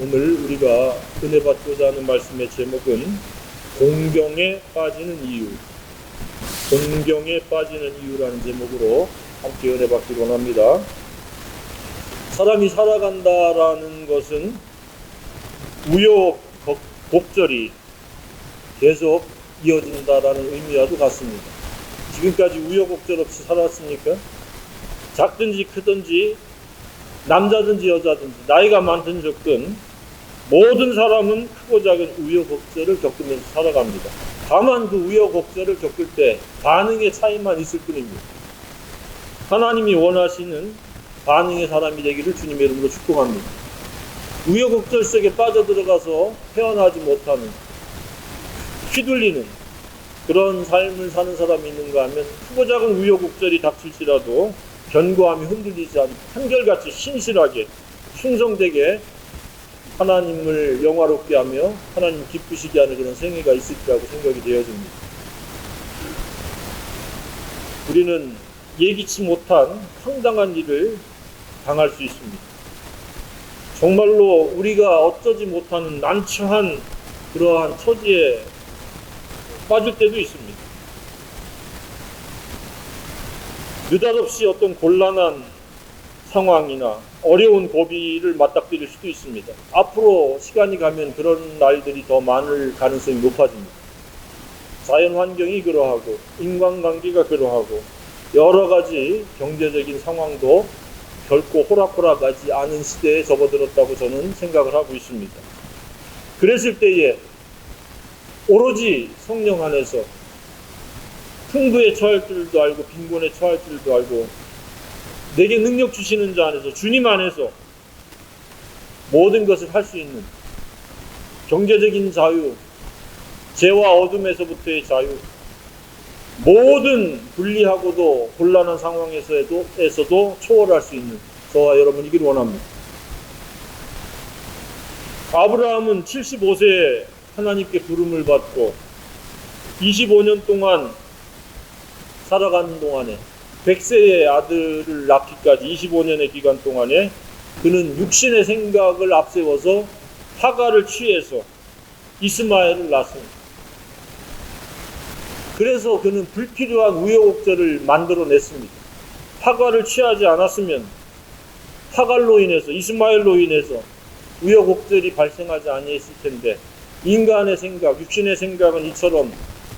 오늘 우리가 은혜 받고자 하는 말씀의 제목은 공경에 빠지는 이유, 공경에 빠지는 이유라는 제목으로 함께 은혜 받기를 원합니다. 사람이 살아간다라는 것은 우여곡절이 계속 이어진다라는 의미와도 같습니다. 지금까지 우여곡절 없이 살았습니까? 작든지 크든지 남자든지 여자든지 나이가 많든 적든 모든 사람은 크고 작은 우여곡절을 겪으면서 살아갑니다. 다만 그 우여곡절을 겪을 때 반응의 차이만 있을 뿐입니다. 하나님이 원하시는 반응의 사람이 되기를 주님의 이름으로 축복합니다. 우여곡절 속에 빠져들어가서 헤어나지 못하는, 휘둘리는 그런 삶을 사는 사람이 있는가 하면 크고 작은 우여곡절이 닥칠지라도 견고함이 흔들리지 않고 한결같이 신실하게 충성되게 하나님을 영화롭게 하며 하나님 기쁘시게 하는 그런 생애가 있을지라고 생각이 되어집니다. 우리는 예기치 못한 황당한 일을 당할 수 있습니다. 정말로 우리가 어쩌지 못하는 난처한 그러한 처지에 빠질 때도 있습니다. 느닷없이 어떤 곤란한 상황이나 어려운 고비를 맞닥뜨릴 수도 있습니다. 앞으로 시간이 가면 그런 날들이 더 많을 가능성이 높아집니다. 자연 환경이 그러하고 인간관계가 그러하고 여러 가지 경제적인 상황도 결코 호락호락하지 않은 시대에 접어들었다고 저는 생각을 하고 있습니다. 그랬을 때에 오로지 성령 안에서 풍부에 처할 줄도 알고 빈곤에 처할 줄도 알고 내게 능력 주시는 자 안에서 주님 안에서 모든 것을 할 수 있는 경제적인 자유, 죄와 어둠에서부터의 자유, 모든 불리하고도 곤란한 상황에서도 초월할 수 있는 저와 여러분이길 원합니다. 아브라함은 75세에 하나님께 부름을 받고 25년 동안 살아가는 동안에 100세의 아들을 낳기까지 25년의 기간 동안에 그는 육신의 생각을 앞세워서 하가를 취해서 이스마엘을 낳습니다. 그래서 그는 불필요한 우여곡절을 만들어냈습니다. 하가를 취하지 않았으면 하갈로 인해서 이스마엘로 인해서 우여곡절이 발생하지 아니했을 텐데 인간의 생각, 육신의 생각은 이처럼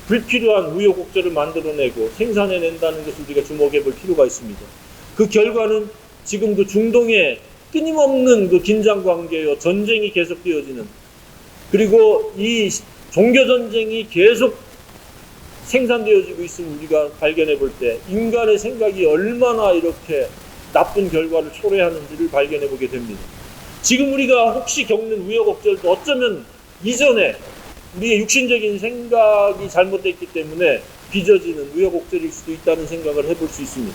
불필요한 우여곡절을 만들어내고 생산해낸다는 것을 우리가 주목해 볼 필요가 있습니다. 그 결과는 지금도 중동에 끊임없는 그 긴장관계요, 전쟁이 계속되어지는, 그리고 이 종교전쟁이 계속 생산되어지고 있음을 우리가 발견해 볼 때 인간의 생각이 얼마나 이렇게 나쁜 결과를 초래하는지를 발견해 보게 됩니다. 지금 우리가 혹시 겪는 우여곡절도 어쩌면 이전에 우리의 육신적인 생각이 잘못됐기 때문에 빚어지는 우여곡절일 수도 있다는 생각을 해볼 수 있습니다.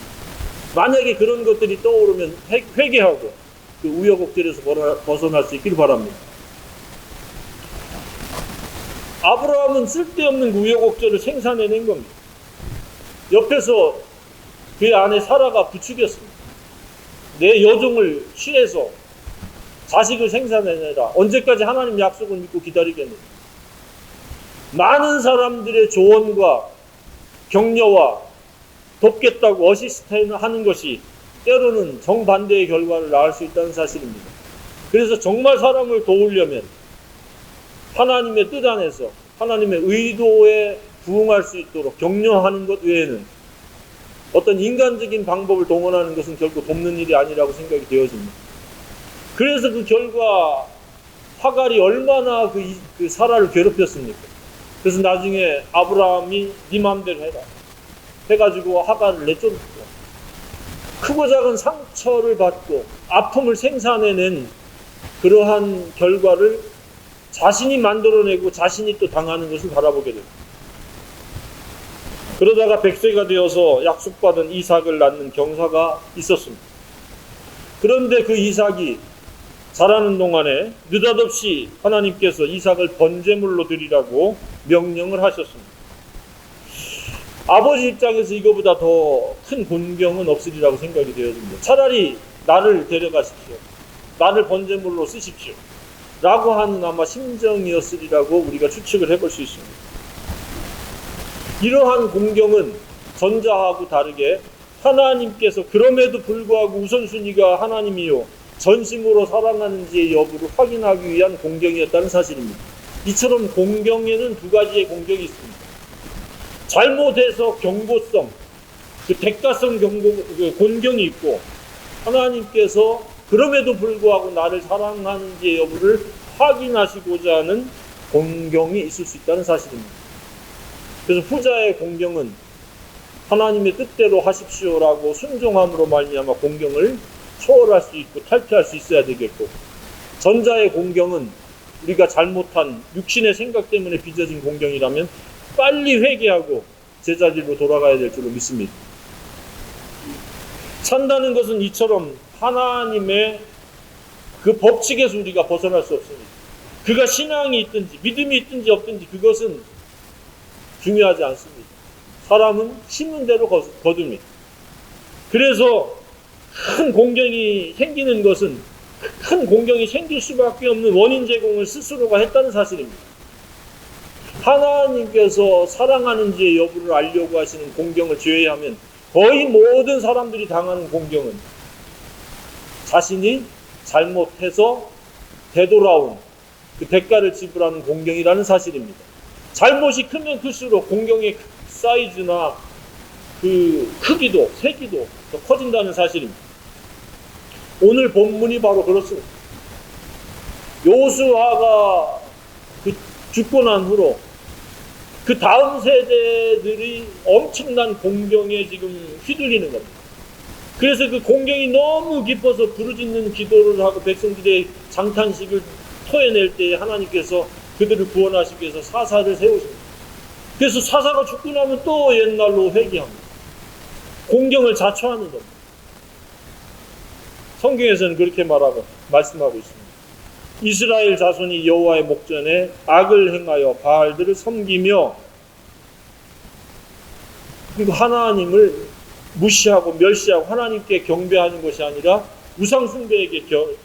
만약에 그런 것들이 떠오르면 회개하고 그 우여곡절에서 벗어날 수 있기를 바랍니다. 아브라함은 쓸데없는 그 우여곡절을 생산해낸 겁니다. 옆에서 그의 아내 사라가 부추겼습니다. 내 여종을 취해서 자식을 생산해내라. 언제까지 하나님 약속을 믿고 기다리겠느냐. 많은 조언과 격려와 돕겠다고 어시스트 하는 것이 때로는 정반대의 결과를 낳을 수 있다는 사실입니다. 그래서 정말 사람을 도우려면 하나님의 뜻 안에서 하나님의 의도에 부응할 수 있도록 격려하는 것 외에는 어떤 인간적인 방법을 동원하는 것은 결코 돕는 일이 아니라고 생각이 되어집니다. 그래서 그 결과 하갈이 얼마나 그 사라를 괴롭혔습니까? 그래서 나중에 아브라함이 네 맘대로 해라 해가지고 하갈을 내쫓고 크고 작은 상처를 받고 아픔을 생산해낸 그러한 결과를 자신이 만들어내고 자신이 또 당하는 것을 바라보게 됩니다. 그러다가 100세가 되어서 약속받은 이삭을 낳는 경사가 있었습니다. 그런데 그 이삭이 자라는 동안에 느닷없이 하나님께서 이삭을 번제물로 드리라고 명령을 하셨습니다. 아버지 입장에서 이거보다 더 큰 곤경은 없으리라고 생각이 되어집니다. 차라리 나를 데려가십시오. 나를 번제물로 쓰십시오. 라고 하는 아마 심정이었으리라고 우리가 추측을 해볼 수 있습니다. 이러한 공경은 전자하고 다르게 하나님께서 그럼에도 불구하고 우선순위가 하나님이요 전심으로 사랑하는지의 여부를 확인하기 위한 공경이었다는 사실입니다. 이처럼 공경에는 두 가지의 공경이 있습니다. 잘못해서 경고성, 그 대가성 공경이 있고, 하나님께서 그럼에도 불구하고 나를 사랑하는지의 여부를 확인하시고자 하는 공경이 있을 수 있다는 사실입니다. 그래서 후자의 공경은 하나님의 뜻대로 하십시오라고 순종함으로 말미암아 공경을 초월할 수 있고 탈피할 수 있어야 되겠고, 전자의 공경은 우리가 잘못한 육신의 생각 때문에 빚어진 공경이라면 빨리 회개하고 제자리로 돌아가야 될 줄로 믿습니다. 산다는 것은 이처럼 하나님의 그 법칙에서 우리가 벗어날 수 없습니다. 그가 신앙이 있든지 믿음이 있든지 없든지 그것은 중요하지 않습니다. 사람은 심은 대로 거둡니다. 그래서 큰 공경이 생기는 것은 큰 공경이 생길 수밖에 없는 원인 제공을 스스로가 했다는 사실입니다. 하나님께서 사랑하는지의 여부를 알려고 하시는 공경을 제외하면 거의 모든 사람들이 당하는 공경은 자신이 잘못해서 되돌아온 그 대가를 지불하는 공경이라는 사실입니다. 잘못이 크면 클수록 공경의 사이즈나 그 크기도 세기도 더 커진다는 사실입니다. 오늘 본문이 바로 그렇습니다. 요수아가 죽고 난 후로 그 다음 세대들이 엄청난 공경에 지금 휘둘리는 겁니다. 그래서 그 공경이 너무 깊어서 부르짖는 기도를 하고 백성들의 장탄식을 토해낼 때 하나님께서 그들을 구원하시기 위해서 사사를 세우십니다. 그래서 사사가 죽고 나면 또 옛날로 회귀합니다. 공경을 자초하는 겁니다. 성경에서는 그렇게 말씀하고 있습니다. 이스라엘 자손이 여호와의 목전에 악을 행하여 바알들을 섬기며, 그리고 하나님을 무시하고 멸시하고 하나님께 경배하는 것이 아니라 우상숭배에게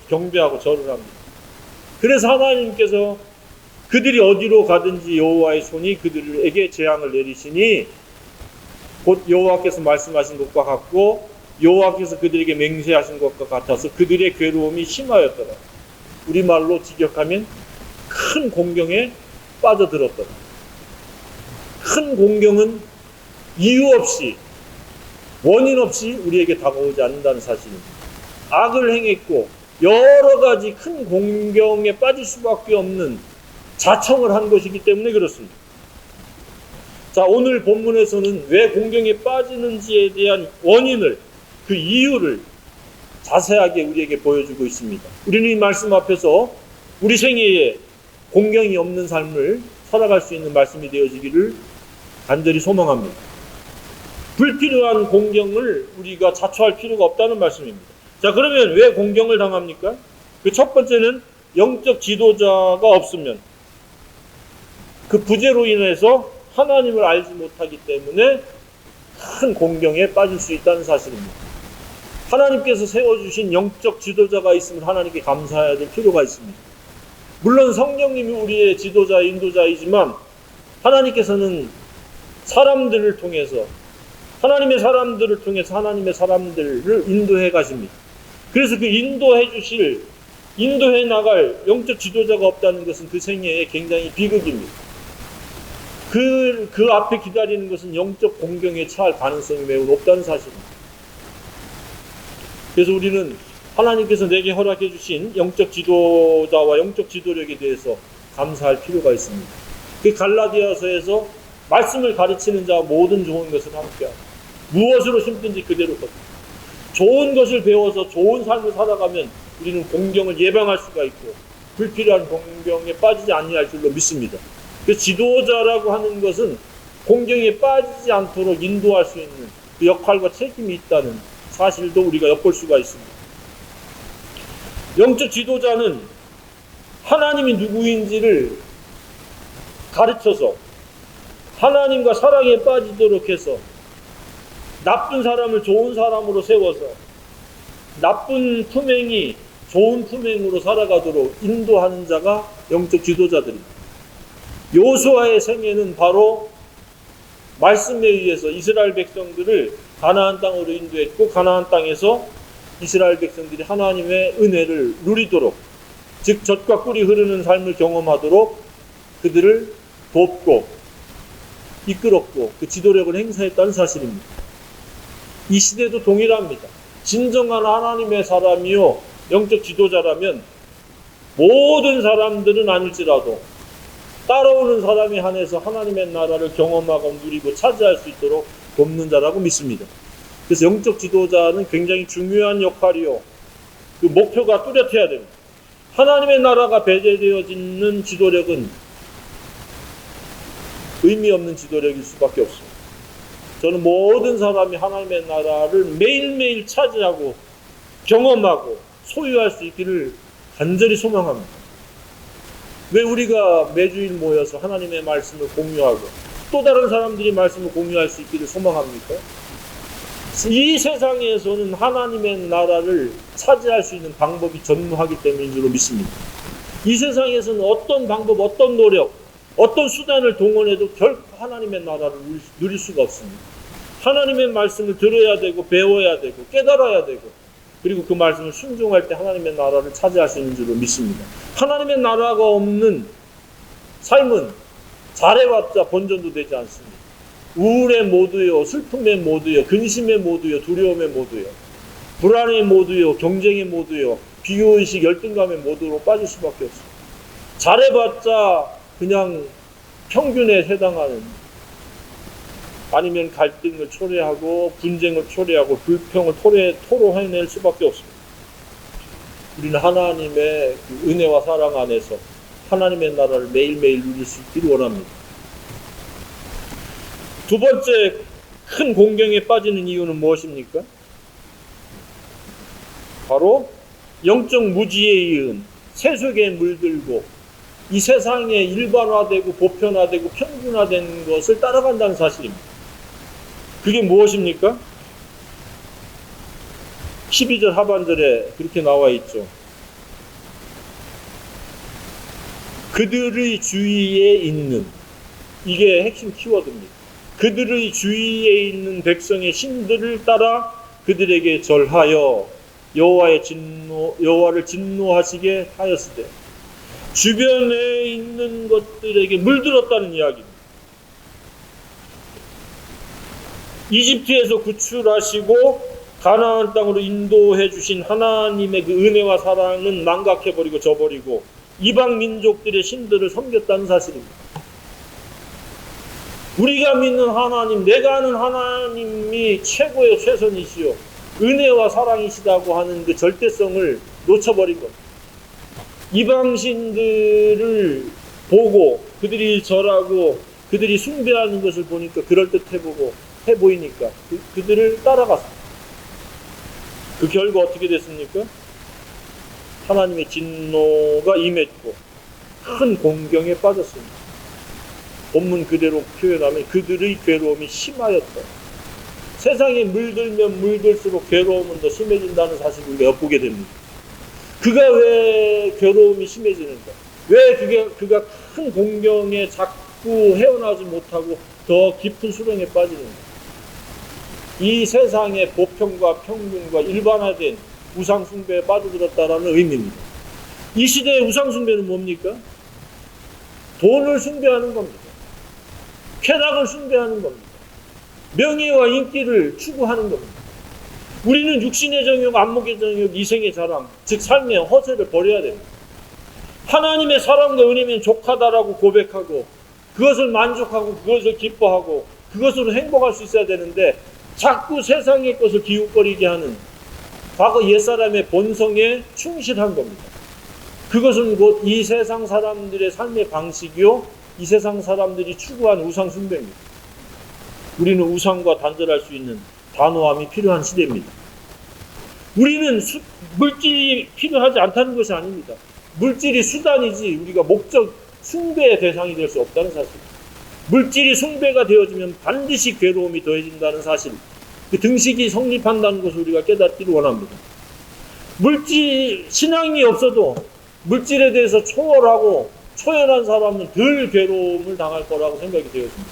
경배하고 절을 합니다. 그래서 하나님께서 그들이 어디로 가든지 여호와의 손이 그들에게 재앙을 내리시니 곧 여호와께서 말씀하신 것과 같고 여호와께서 그들에게 맹세하신 것과 같아서 그들의 괴로움이 심하였더라. 우리말로 직역하면 큰 공경에 빠져들었더라. 큰 공경은 이유 없이 원인 없이 우리에게 다가오지 않는다는 사실입니다. 악을 행했고 여러 가지 큰 공경에 빠질 수밖에 없는 자청을 한 것이기 때문에 그렇습니다. 자, 오늘 본문에서는 왜 공경에 빠지는지에 대한 원인을, 그 이유를 자세하게 우리에게 보여주고 있습니다. 우리는 이 말씀 앞에서 우리 생애에 공경이 없는 삶을 살아갈 수 있는 말씀이 되어지기를 간절히 소망합니다. 불필요한 공경을 우리가 자초할 필요가 없다는 말씀입니다. 자, 그러면 왜 공경을 당합니까? 그 첫 번째는 영적 지도자가 없으면 그 부재로 인해서 하나님을 알지 못하기 때문에 큰 공경에 빠질 수 있다는 사실입니다. 하나님께서 세워주신 영적 지도자가 있으면 하나님께 감사해야 될 필요가 있습니다. 물론 성령님이 우리의 지도자, 인도자이지만 하나님께서는 사람들을 통해서, 하나님의 사람들을 통해서 하나님의 사람들을 인도해 가십니다. 그래서 그 인도해 나갈 영적 지도자가 없다는 것은 그 생애에 굉장히 비극입니다. 그 앞에 기다리는 것은 영적 공경에 처할 가능성이 매우 높다는 사실입니다. 그래서 우리는 하나님께서 내게 허락해 주신 영적 지도자와 영적 지도력에 대해서 감사할 필요가 있습니다. 그 갈라디아서에서 말씀을 가르치는 자 모든 좋은 것을 함께하고 무엇으로 심든지 그대로 걷고 좋은 것을 배워서 좋은 삶을 살아가면 우리는 공경을 예방할 수가 있고 불필요한 공경에 빠지지 아니할 줄로 믿습니다. 그 지도자라고 하는 것은 공경에 빠지지 않도록 인도할 수 있는 그 역할과 책임이 있다는 사실도 우리가 엿볼 수가 있습니다. 영적 지도자는 하나님이 누구인지를 가르쳐서 하나님과 사랑에 빠지도록 해서 나쁜 사람을 좋은 사람으로 세워서 나쁜 품행이 좋은 품행으로 살아가도록 인도하는 자가 영적 지도자들입니다. 여호수아의 생애는 바로 말씀에 의해서 이스라엘 백성들을 가나안 땅으로 인도했고, 가나안 땅에서 이스라엘 백성들이 하나님의 은혜를 누리도록, 즉 젖과 꿀이 흐르는 삶을 경험하도록 그들을 돕고 이끌었고 그 지도력을 행사했다는 사실입니다. 이 시대도 동일합니다. 진정한 하나님의 사람이요 영적 지도자라면 모든 사람들은 아닐지라도 따라오는 사람에 한해서 하나님의 나라를 경험하고 누리고 차지할 수 있도록 돕는 자라고 믿습니다. 그래서 영적 지도자는 굉장히 중요한 역할이요, 그 목표가 뚜렷해야 됩니다. 하나님의 나라가 배제되어지는 지도력은 의미 없는 지도력일 수밖에 없습니다. 저는 모든 사람이 하나님의 나라를 매일매일 차지하고 경험하고 소유할 수 있기를 간절히 소망합니다. 왜 우리가 매주일 모여서 하나님의 말씀을 공유하고 또 다른 사람들이 말씀을 공유할 수 있기를 소망합니까? 이 세상에서는 하나님의 나라를 차지할 수 있는 방법이 전무하기 때문인 줄로 믿습니다. 이 세상에서는 어떤 방법, 어떤 노력, 어떤 수단을 동원해도 결코 하나님의 나라를 누릴 수가 없습니다. 하나님의 말씀을 들어야 되고 배워야 되고 깨달아야 되고, 그리고 그 말씀을 순종할 때 하나님의 나라를 차지할 수 있는 줄로 믿습니다. 하나님의 나라가 없는 삶은 잘해봤자 본전도 되지 않습니다. 우울의 모두요, 슬픔의 모두요, 근심의 모두요, 두려움의 모두요, 불안의 모두요, 경쟁의 모두요, 비교의식, 열등감의 모두로 빠질 수밖에 없습니다. 잘해봤자 그냥 평균에 해당하는, 아니면 갈등을 초래하고 분쟁을 초래하고 불평을 토로해낼 수밖에 없습니다. 우리는 하나님의 그 은혜와 사랑 안에서 하나님의 나라를 매일매일 누릴 수 있기를 원합니다. 두 번째 큰 공경에 빠지는 이유는 무엇입니까? 바로 영적 무지에 의한 세속에 물들고 이 세상에 일반화되고 보편화되고 평균화된 것을 따라간다는 사실입니다. 그게 무엇입니까? 12절 하반절에 그렇게 나와 있죠. 그들의 주위에 있는, 이게 핵심 키워드입니다. 그들의 주위에 있는 백성의 신들을 따라 그들에게 절하여 여호와를 진노하시게 하였으되, 주변에 있는 것들에게 물들었다는 이야기입니다. 이집트에서 구출하시고 가나안 땅으로 인도해 주신 하나님의 그 은혜와 사랑은 망각해버리고 저버리고 이방 민족들의 신들을 섬겼다는 사실입니다. 우리가 믿는 하나님, 내가 아는 하나님이 최고의 최선이시요 은혜와 사랑이시다고 하는 그 절대성을 놓쳐버린 겁니다. 이방 신들을 보고 그들이 절하고 그들이 숭배하는 것을 보니까 그럴듯해 보이니까 그들을 따라갔습니다. 그 결과 어떻게 됐습니까? 하나님의 진노가 임했고 큰 공경에 빠졌습니다. 본문 그대로 표현하면 그들의 괴로움이 심하였다. 세상에 물들면 물들수록 괴로움은 더 심해진다는 사실을 우리가 엿보게 됩니다. 그가 왜 괴로움이 심해지는가? 왜 그가 큰 공경에 자꾸 헤어나지 못하고 더 깊은 수렁에 빠지는가? 이 세상의 보편과 평균과 일반화된 우상숭배에 빠져들었다라는 의미입니다. 이 시대의 우상숭배는 뭡니까? 돈을 숭배하는 겁니다. 쾌락을 숭배하는 겁니다. 명예와 인기를 추구하는 겁니다. 우리는 육신의 정욕, 안목의 정욕, 이생의 자랑, 즉 삶의 허세를 버려야 됩니다. 하나님의 사랑과 은혜면 족하다라고 고백하고 그것을 만족하고 그것을 기뻐하고 그것으로 행복할 수 있어야 되는데, 자꾸 세상의 것을 기웃거리게 하는 과거 옛사람의 본성에 충실한 겁니다. 그것은 곧 이 세상 사람들의 삶의 방식이요, 이 세상 사람들이 추구한 우상 숭배입니다. 우리는 우상과 단절할 수 있는 단호함이 필요한 시대입니다. 우리는 물질이 필요하지 않다는 것이 아닙니다. 물질이 수단이지 우리가 목적, 숭배의 대상이 될 수 없다는 사실. 물질이 숭배가 되어지면 반드시 괴로움이 더해진다는 사실, 그 등식이 성립한다는 것을 우리가 깨닫기를 원합니다. 물질, 신앙이 없어도 물질에 대해서 초월하고 초연한 사람은 덜 괴로움을 당할 거라고 생각이 되었습니다.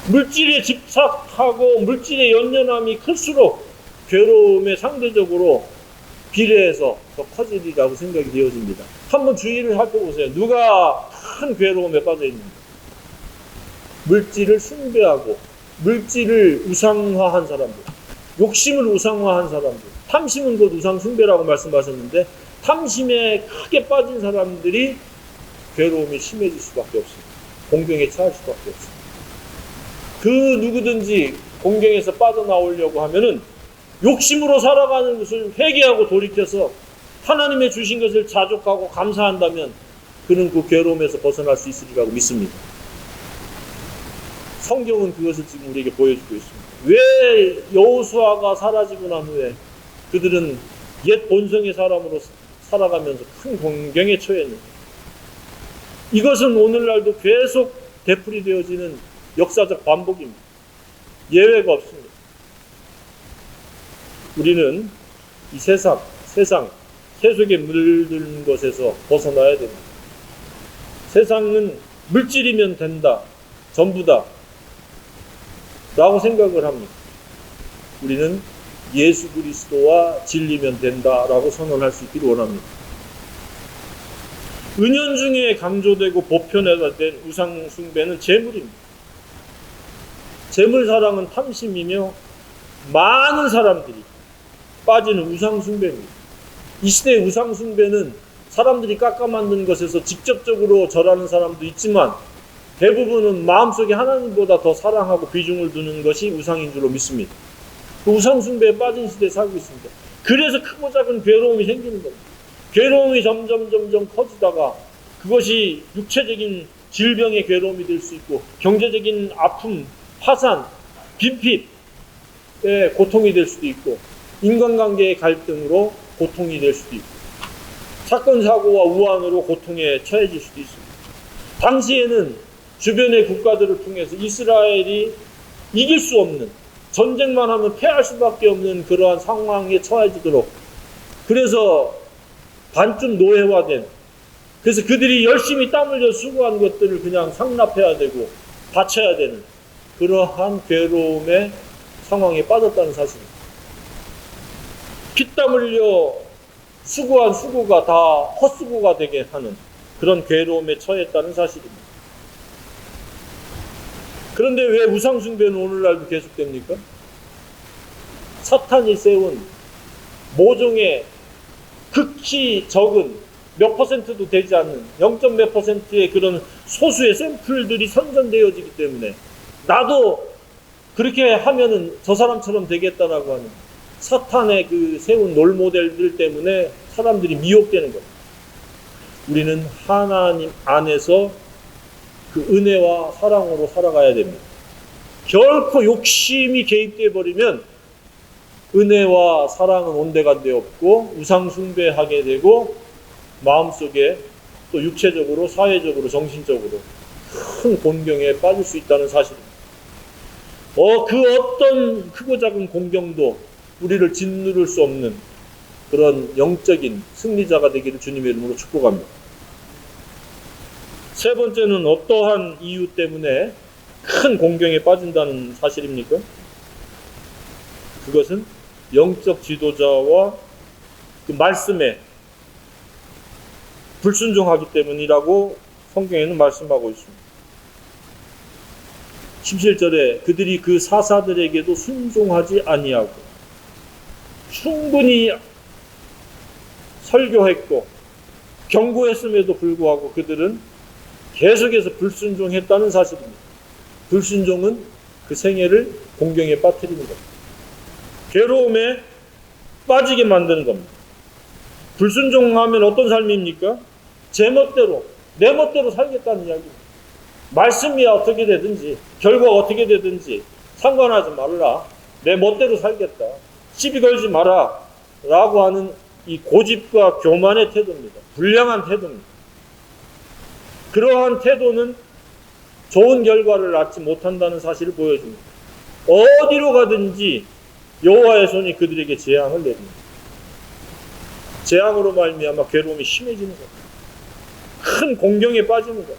물질에 집착하고 물질에 연연함이 클수록 괴로움에 상대적으로 비례해서 더 커지리라고 생각이 되어집니다. 한번 주의를 살펴보세요. 누가 큰 괴로움에 빠져 있는가? 물질을 숭배하고 물질을 우상화한 사람들, 욕심을 우상화한 사람들, 탐심은 곧 우상 숭배라고 말씀하셨는데 탐심에 크게 빠진 사람들이 괴로움이 심해질 수밖에 없습니다. 공경에 처할 수밖에 없습니다. 그 누구든지 공경에서 빠져나오려고 하면은 욕심으로 살아가는 것을 회개하고 돌이켜서 하나님의 주신 것을 자족하고 감사한다면 그는 그 괴로움에서 벗어날 수 있으리라고 믿습니다. 성경은 그것을 지금 우리에게 보여주고 있습니다. 왜 여호수아가 사라지고 난 후에 그들은 옛 본성의 사람으로 살아가면서 큰 공경에 처했는가? 이것은 오늘날도 계속 되풀이되어지는 역사적 반복입니다. 예외가 없습니다. 우리는 이 세상, 세속에 물든 것에서 벗어나야 됩니다. 세상은 물질이면 된다, 전부다 라고 생각을 합니다. 우리는 예수 그리스도와 진리면 된다라고 선언할 수 있기를 원합니다. 은연중에 강조되고 보편화된 우상 숭배는 재물입니다. 재물 사랑은 탐심이며 많은 사람들이 빠지는 우상 숭배입니다. 이 시대의 우상 숭배는 사람들이 깎아 만든 것에서 직접적으로 절하는 사람도 있지만 대부분은 마음속에 하나님보다 더 사랑하고 비중을 두는 것이 우상인 줄로 믿습니다. 그 우상 숭배에 빠진 시대에 살고 있습니다. 그래서 크고 작은 괴로움이 생기는 겁니다. 괴로움이 점점 커지다가 그것이 육체적인 질병의 괴로움이 될 수 있고 경제적인 아픔, 파산, 빈핍의 고통이 될 수도 있고 인간관계의 갈등으로 고통이 될 수도 있고 사건 사고와 우환으로 고통에 처해질 수도 있습니다. 당시에는 주변의 국가들을 통해서 이스라엘이 이길 수 없는, 전쟁만 하면 패할 수밖에 없는 그러한 상황에 처해지도록, 그래서 반쯤 노예화된, 그래서 그들이 열심히 땀 흘려 수고한 것들을 그냥 상납해야 되고 바쳐야 되는 그러한 괴로움의 상황에 빠졌다는 사실입니다. 피땀 흘려 수고한 수고가 다 헛수고가 되게 하는 그런 괴로움에 처했다는 사실입니다. 그런데 왜 우상숭배는 오늘날도 계속됩니까? 사탄이 세운 모종의 극히 적은 몇 퍼센트도 되지 않는 0. 몇 퍼센트의 그런 소수의 샘플들이 선전되어지기 때문에 나도 그렇게 하면은 저 사람처럼 되겠다라고 하는 사탄의 그 세운 롤모델들 때문에 사람들이 미혹되는 겁니다. 우리는 하나님 안에서 그 은혜와 사랑으로 살아가야 됩니다. 결코 욕심이 개입되어 버리면 은혜와 사랑은 온데간데 없고 우상 숭배하게 되고 마음속에 또 육체적으로, 사회적으로, 정신적으로 큰 곤경에 빠질 수 있다는 사실입니다. 그 어떤 크고 작은 공경도 우리를 짓누를 수 없는 그런 영적인 승리자가 되기를 주님의 이름으로 축복합니다. 세 번째는 어떠한 이유 때문에 큰 공경에 빠진다는 사실입니까? 그것은 영적 지도자와 그 말씀에 불순종하기 때문이라고 성경에는 말씀하고 있습니다. 17절에 그들이 그 사사들에게도 순종하지 아니하고 충분히 설교했고 경고했음에도 불구하고 그들은 계속해서 불순종했다는 사실입니다. 불순종은 그 생애를 공경에 빠뜨리는 겁니다. 괴로움에 빠지게 만드는 겁니다. 불순종하면 어떤 삶입니까? 제 멋대로, 내 멋대로 살겠다는 이야기입니다. 말씀이 어떻게 되든지, 결과가 어떻게 되든지 상관하지 말라. 내 멋대로 살겠다. 시비 걸지 마라. 라고 하는 이 고집과 교만의 태도입니다. 불량한 태도입니다. 그러한 태도는 좋은 결과를 낳지 못한다는 사실을 보여줍니다. 어디로 가든지 여호와의 손이 그들에게 재앙을 내립니다. 재앙으로 말미암아 괴로움이 심해지는 것, 큰 공경에 빠지는 것,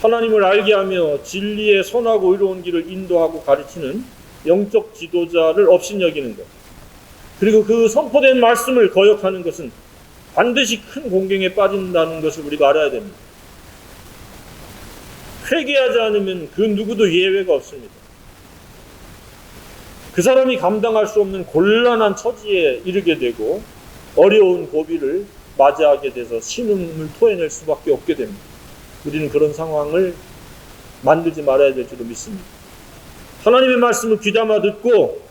하나님을 알게 하며 진리의 선하고 의로운 길을 인도하고 가르치는 영적 지도자를 업신여기는 것, 그리고 그 선포된 말씀을 거역하는 것은 반드시 큰 공경에 빠진다는 것을 우리가 알아야 됩니다. 회개하지 않으면 그 누구도 예외가 없습니다. 그 사람이 감당할 수 없는 곤란한 처지에 이르게 되고 어려운 고비를 맞이하게 돼서 신음을 토해낼 수밖에 없게 됩니다. 우리는 그런 상황을 만들지 말아야 될 줄로 믿습니다. 하나님의 말씀을 귀담아 듣고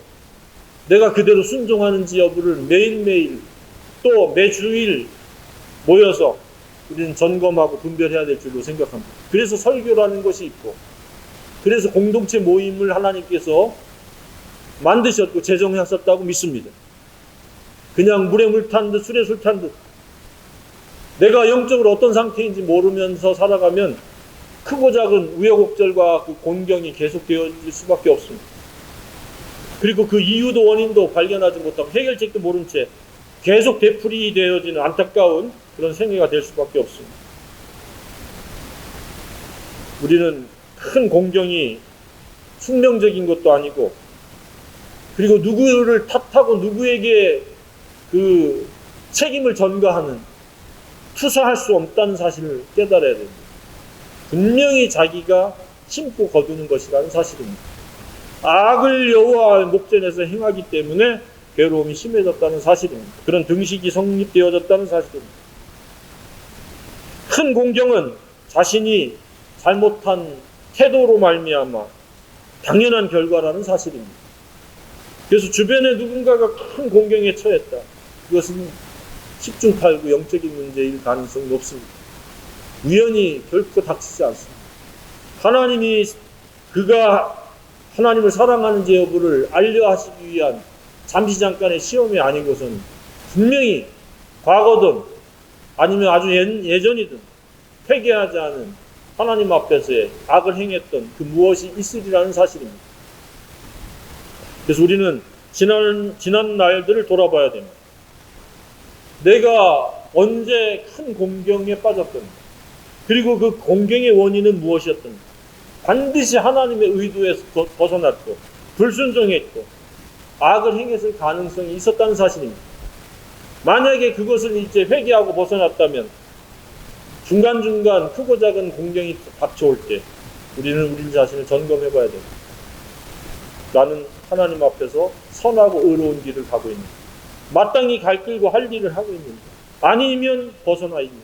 내가 그대로 순종하는지 여부를 매일매일 또 매주일 모여서 우리는 점검하고 분별해야 될 줄로 생각합니다. 그래서 설교라는 것이 있고, 그래서 공동체 모임을 하나님께서 만드셨고 제정하셨다고 믿습니다. 그냥 물에 물 탄 듯 술에 술 탄 듯 내가 영적으로 어떤 상태인지 모르면서 살아가면 크고 작은 우여곡절과 그 곤경이 계속되어질 수밖에 없습니다. 그리고 그 이유도 원인도 발견하지 못하고 해결책도 모른 채 계속 되풀이 되어지는 안타까운 그런 생애가 될 수밖에 없습니다. 우리는 큰 공경이 숙명적인 것도 아니고, 그리고 누구를 탓하고 누구에게 그 책임을 전가하는, 투사할 수 없다는 사실을 깨달아야 됩니다. 분명히 자기가 심고 거두는 것이라는 사실입니다. 악을 여호와의 목전에서 행하기 때문에 괴로움이 심해졌다는 사실입니다. 그런 등식이 성립되어졌다는 사실입니다. 큰 공경은 자신이 잘못한 태도로 말미암아 당연한 결과라는 사실입니다. 그래서 주변에 누군가가 큰 공경에 처했다, 그것은 십중팔구 영적인 문제일 가능성이 높습니다. 우연히 결코 닥치지 않습니다. 하나님이 그가 하나님을 사랑하는지 여부를 알려 하시기 위한 잠시 잠깐의 시험이 아닌 것은 분명히 과거든 아니면 아주 예전이든 회개하지 않은 하나님 앞에서의 악을 행했던 그 무엇이 있으리라는 사실입니다. 그래서 우리는 지난 날들을 돌아봐야 됩니다. 내가 언제 큰 공경에 빠졌던가, 그리고 그 공경의 원인은 무엇이었던가, 반드시 하나님의 의도에서 벗어났고 불순종했고 악을 행했을 가능성이 있었다는 사실입니다. 만약에 그것을 이제 회개하고 벗어났다면 중간중간 크고 작은 공경이 닥쳐올 때 우리는 우리 자신을 점검해 봐야 됩니다. 나는 하나님 앞에서 선하고 의로운 길을 가고 있는가, 마땅히 갈 길고 할 일을 하고 있는가, 아니면 벗어나 있는가.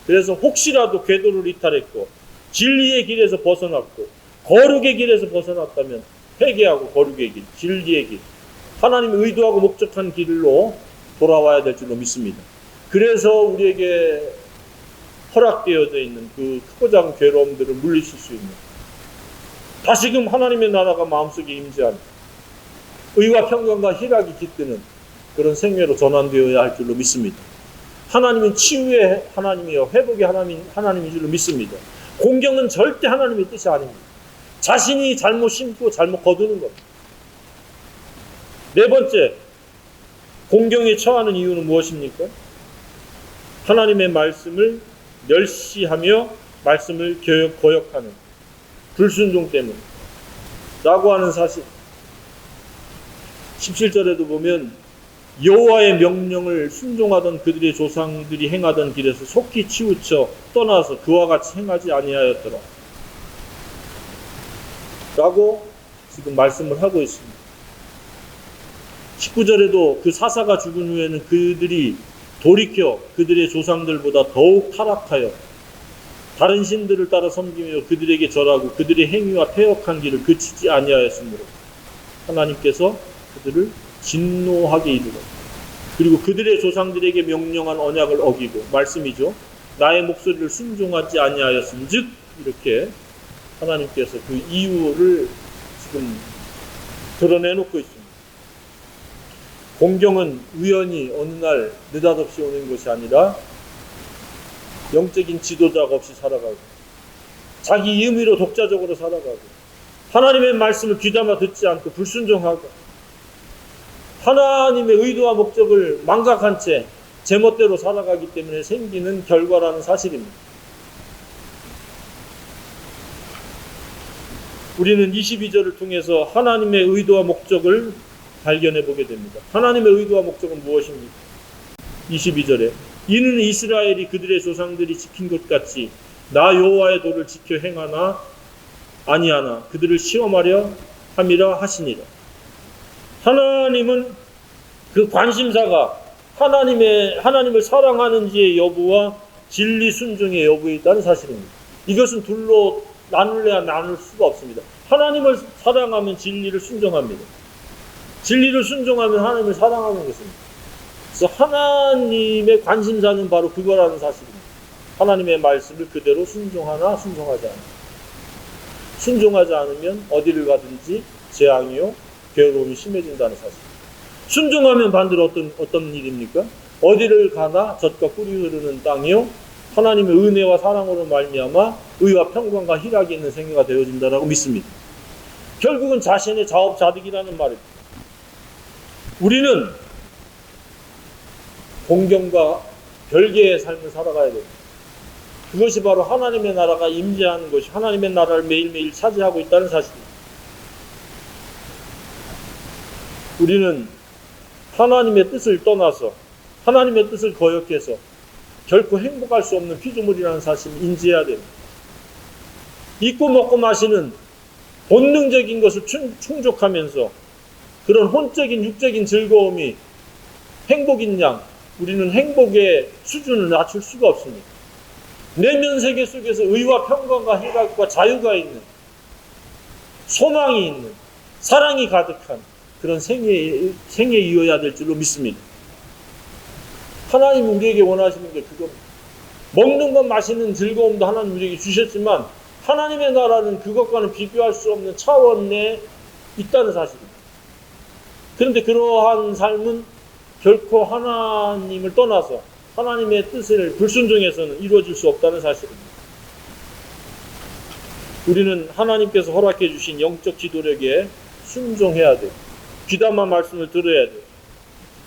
그래서 혹시라도 궤도를 이탈했고 진리의 길에서 벗어났고 거룩의 길에서 벗어났다면 회개하고 거룩의 길, 진리의 길, 하나님이 의도하고 목적한 길로 돌아와야 될 줄로 믿습니다. 그래서 우리에게 허락되어져 있는 그 크고 작은 괴로움들을 물리칠 수 있는, 다시금 하나님의 나라가 마음속에 임재하는 의와 평강과 희락이 깃드는 그런 생애로 전환되어야 할 줄로 믿습니다. 하나님은 치유의 하나님이요 회복의 하나님인 줄로 믿습니다. 공경은 절대 하나님의 뜻이 아닙니다. 자신이 잘못 심고 잘못 거두는 겁니다. 네 번째, 공경에 처하는 이유는 무엇입니까? 하나님의 말씀을 멸시하며 말씀을 거역하는 불순종 때문에 라고 하는 사실. 17절에도 보면 여호와의 명령을 순종하던 그들의 조상들이 행하던 길에서 속히 치우쳐 떠나서 그와 같이 행하지 아니하였더라 라고 지금 말씀을 하고 있습니다. 19절에도 그 사사가 죽은 후에는 그들이 돌이켜 그들의 조상들보다 더욱 타락하여 다른 신들을 따라 섬기며 그들에게 절하고 그들의 행위와 패역한 길을 그치지 아니하였으므로 하나님께서 그들을 진노하게 이르고, 그리고 그들의 조상들에게 명령한 언약을 어기고, 말씀이죠, 나의 목소리를 순종하지 아니하였음즉, 이렇게 하나님께서 그 이유를 지금 드러내놓고 있습니다. 공경은 우연히 어느 날 느닷없이 오는 것이 아니라 영적인 지도자가 없이 살아가고 자기 임의로 독자적으로 살아가고 하나님의 말씀을 귀담아 듣지 않고 불순종하고 하나님의 의도와 목적을 망각한 채 제멋대로 살아가기 때문에 생기는 결과라는 사실입니다. 우리는 22절을 통해서 하나님의 의도와 목적을 발견해 보게 됩니다. 하나님의 의도와 목적은 무엇입니까? 22절에 이는 이스라엘이 그들의 조상들이 지킨 것 같이 나 여호와의 도를 지켜 행하나 아니하나 그들을 시험하려 함이라 하시니라. 하나님은 그 관심사가 하나님을 사랑하는지의 여부와 진리 순종의 여부에 있다는 사실입니다. 이것은 둘로 나눌래야 나눌 수가 없습니다. 하나님을 사랑하면 진리를 순종합니다. 진리를 순종하면 하나님을 사랑하는 것입니다. 그래서 하나님의 관심사는 바로 그거라는 사실입니다. 하나님의 말씀을 그대로 순종하나 순종하지 않나. 순종하지 않으면 어디를 가든지 재앙이요 괴로움이 심해진다는 사실. 순종하면 반대로 어떤 일입니까? 어디를 가나 젖과 꿀이 흐르는 땅이요 하나님의 은혜와 사랑으로 말미암아 의와 평강과 희락이 있는 생애가 되어진다라고 믿습니다. 결국은 자신의 자업자득이라는 말입니다. 우리는 공경과 별개의 삶을 살아가야 됩니다. 그것이 바로 하나님의 나라가 임재하는 것이 하나님의 나라를 매일매일 차지하고 있다는 사실입니다. 우리는 하나님의 뜻을 떠나서 하나님의 뜻을 거역해서 결코 행복할 수 없는 피조물이라는 사실을 인지해야 됩니다. 입고 먹고 마시는 본능적인 것을 충족하면서 그런 혼적인 육적인 즐거움이 행복인 양 우리는 행복의 수준을 낮출 수가 없습니다. 내면 세계 속에서 의와 평강과 희락과 자유가 있는 소망이 있는 사랑이 가득한 그런 생애이어야 될 줄로 믿습니다. 하나님이 우리에게 원하시는 게 그겁니다. 먹는 것 마시는 즐거움도 하나님 우리에게 주셨지만 하나님의 나라는 그것과는 비교할 수 없는 차원 내에 있다는 사실입니다. 그런데 그러한 삶은 결코 하나님을 떠나서 하나님의 뜻을 불순종해서는 이루어질 수 없다는 사실입니다. 우리는 하나님께서 허락해 주신 영적 지도력에 순종해야 돼요. 귀담한 말씀을 들어야 돼요.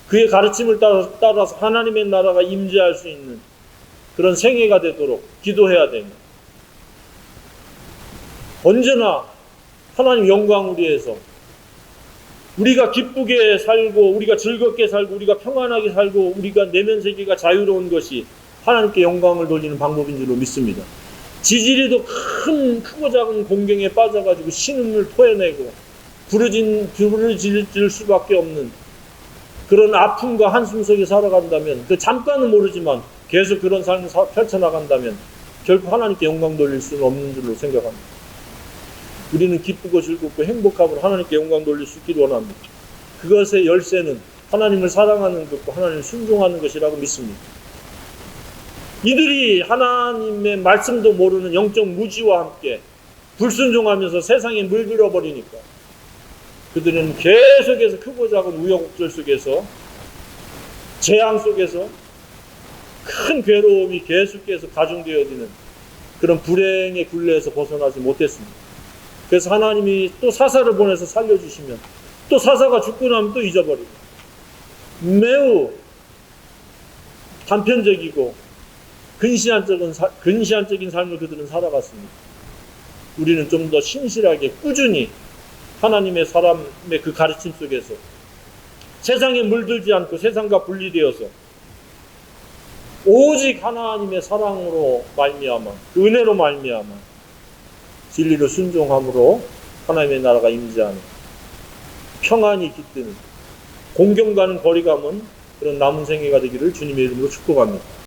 그의 가르침을 따라서 하나님의 나라가 임재할 수 있는 그런 생애가 되도록 기도해야 됩니다. 언제나 하나님 영광을 위해서 우리가 기쁘게 살고 우리가 즐겁게 살고 우리가 평안하게 살고 우리가 내면 세계가 자유로운 것이 하나님께 영광을 돌리는 방법인 줄로 믿습니다. 지지리도 크고 작은 공경에 빠져가지고 신음을 토해내고 부르짖을 수밖에 없는 그런 아픔과 한숨 속에 살아간다면 그 잠깐은 모르지만 계속 그런 삶을 펼쳐나간다면 결코 하나님께 영광 돌릴 수는 없는 줄로 생각합니다. 우리는 기쁘고 즐겁고 행복함으로 하나님께 영광 돌릴 수 있기를 원합니다. 그것의 열쇠는 하나님을 사랑하는 것과 하나님을 순종하는 것이라고 믿습니다. 이들이 하나님의 말씀도 모르는 영적 무지와 함께 불순종하면서 세상에 물들어버리니까 그들은 계속해서 크고 작은 우여곡절 속에서 재앙 속에서 큰 괴로움이 계속해서 가중되어지는 그런 불행의 굴레에서 벗어나지 못했습니다. 그래서 하나님이 또 사사를 보내서 살려주시면 또 사사가 죽고 나면 또 잊어버리고 매우 단편적이고 근시안적인 삶을 그들은 살아갔습니다. 우리는 좀 더 신실하게 꾸준히 하나님의 사람의 그 가르침 속에서 세상에 물들지 않고 세상과 분리되어서 오직 하나님의 사랑으로 말미암아 그 은혜로 말미암아 진리로 순종함으로 하나님의 나라가 임재하는 평안이 깃드는 공경과는 거리감은 그런 남은 생애가 되기를 주님의 이름으로 축복합니다.